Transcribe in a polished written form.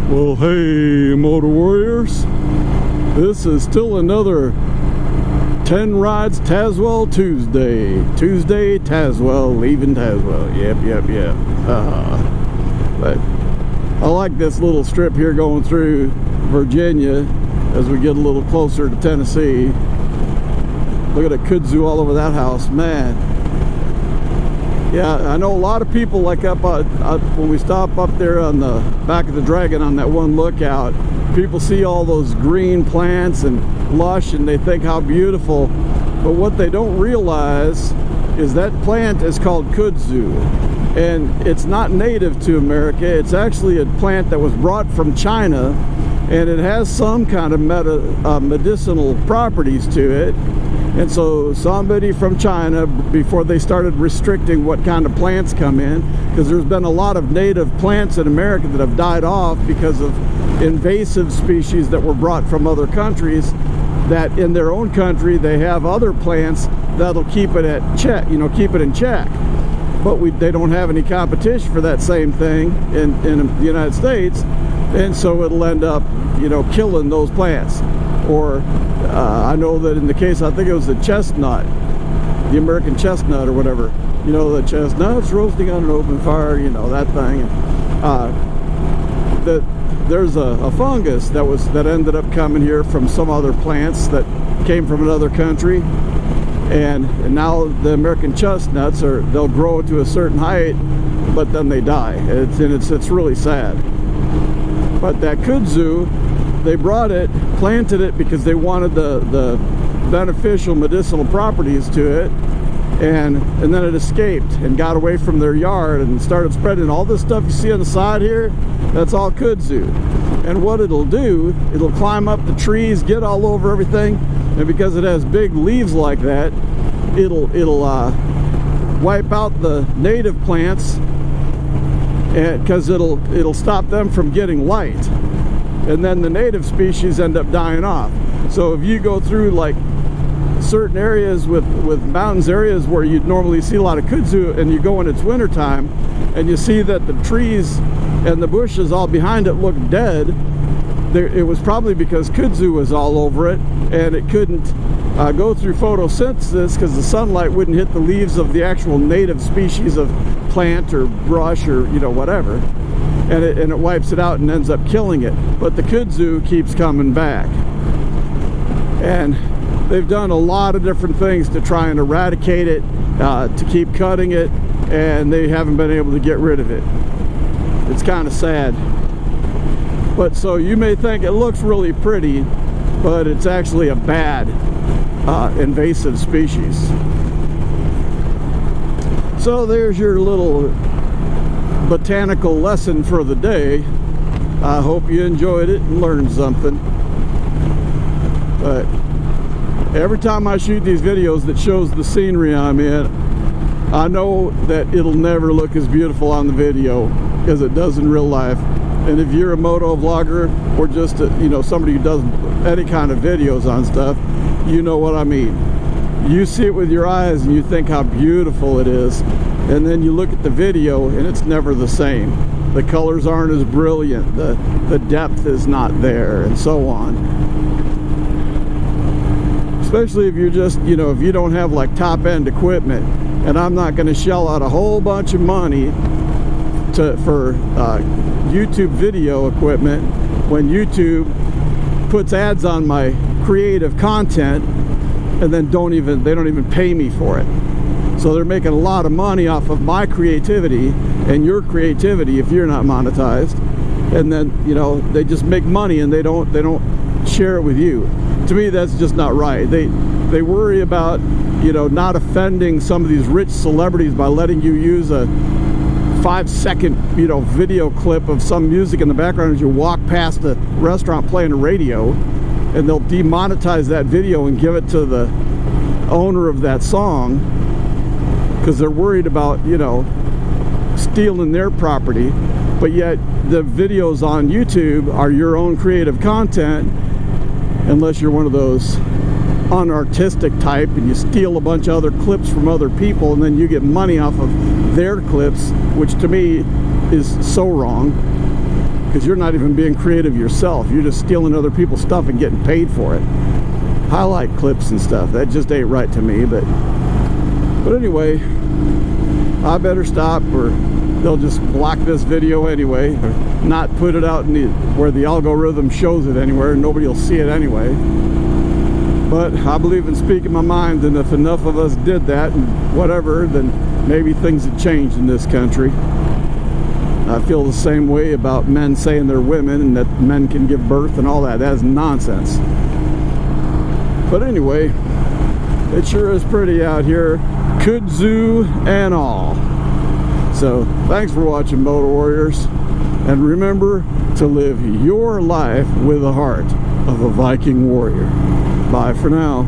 Well, hey, Motor Warriors, this is still another TennRides Tazewell Tuesday. Tuesday, Tazewell, leaving Tazewell. Yep. But I like this little strip here going through Virginia as we get a little closer to Tennessee. Look at a kudzu all over that house, man. Yeah, I know a lot of people like up when we stop up there on the back of the Dragon on that one lookout, people see all those green plants and lush and they think how beautiful, but what they don't realize is that plant is called kudzu, and it's not native to America. It's actually a plant that was brought from China, and it has some kind of medicinal properties to it. And so somebody from China, before they started restricting what kind of plants come in, because there's been a lot of native plants in America that have died off because of invasive species that were brought from other countries, that in their own country they have other plants that'll keep it at check, keep it in check. But they don't have any competition for that same thing in the United States, and so it'll end up, killing those plants. Or I know that in the case, I think it was the chestnut, the American chestnut or whatever, the chestnuts roasting on an open fire, that thing. There's a fungus that ended up coming here from some other plants that came from another country, and now the American chestnuts they'll grow to a certain height, but then they die. It's really sad. But that kudzu, they brought it, planted it because they wanted the beneficial medicinal properties to it, and then it escaped and got away from their yard and started spreading. All this stuff you see on the side here, that's all kudzu. And what it'll do, it'll climb up the trees, get all over everything, and because it has big leaves like that, it'll wipe out the native plants, because it'll stop them from getting light. And then the native species end up dying off. So if you go through like certain areas with mountains areas where you'd normally see a lot of kudzu, and you go when it's winter time and you see that the trees and the bushes all behind it look dead, it was probably because kudzu was all over it, and it couldn't go through photosynthesis because the sunlight wouldn't hit the leaves of the actual native species of plant or brush or whatever. And it wipes it out and ends up killing it. But the kudzu keeps coming back. And they've done a lot of different things to try and eradicate it, to keep cutting it, and they haven't been able to get rid of it. It's kind of sad. But so you may think it looks really pretty, but it's actually a bad invasive species. So there's your little botanical lesson for the day. I hope you enjoyed it and learned something. But every time I shoot these videos that shows the scenery I'm in, I know that it'll never look as beautiful on the video as it does in real life. And if you're a moto vlogger or just somebody who does any kind of videos on stuff, you know what I mean. You see it with your eyes and you think how beautiful it is, and then you look at the video and it's never the same. The colors aren't as brilliant, the depth is not there, and so on. Especially if you're just, if you don't have like top-end equipment, and I'm not going to shell out a whole bunch of money for YouTube video equipment when YouTube puts ads on my creative content, and then they don't even pay me for it. So they're making a lot of money off of my creativity and your creativity if you're not monetized, and then they just make money and they don't share it with you. To me, that's just not right. They worry about not offending some of these rich celebrities by letting you use a 5-second video clip of some music in the background as you walk past a restaurant playing a radio. and they'll demonetize that video and give it to the owner of that song because they're worried about, you know, stealing their property. But yet the videos on YouTube are your own creative content, unless you're one of those unartistic type and you steal a bunch of other clips from other people and then you get money off of their clips, which to me is so wrong, because you're not even being creative yourself. You're just stealing other people's stuff and getting paid for it. Highlight clips and stuff, that just ain't right to me. But anyway, I better stop, or they'll just block this video anyway, or not put it out in where the algorithm shows it anywhere, and nobody will see it anyway. But I believe in speaking my mind, and if enough of us did that and whatever, then maybe things would change in this country. I feel the same way about men saying they're women and that men can give birth and all that. That is nonsense. But anyway, it sure is pretty out here, kudzu and all. So thanks for watching, Motor Warriors, and remember to live your life with the heart of a Viking warrior. Bye for now.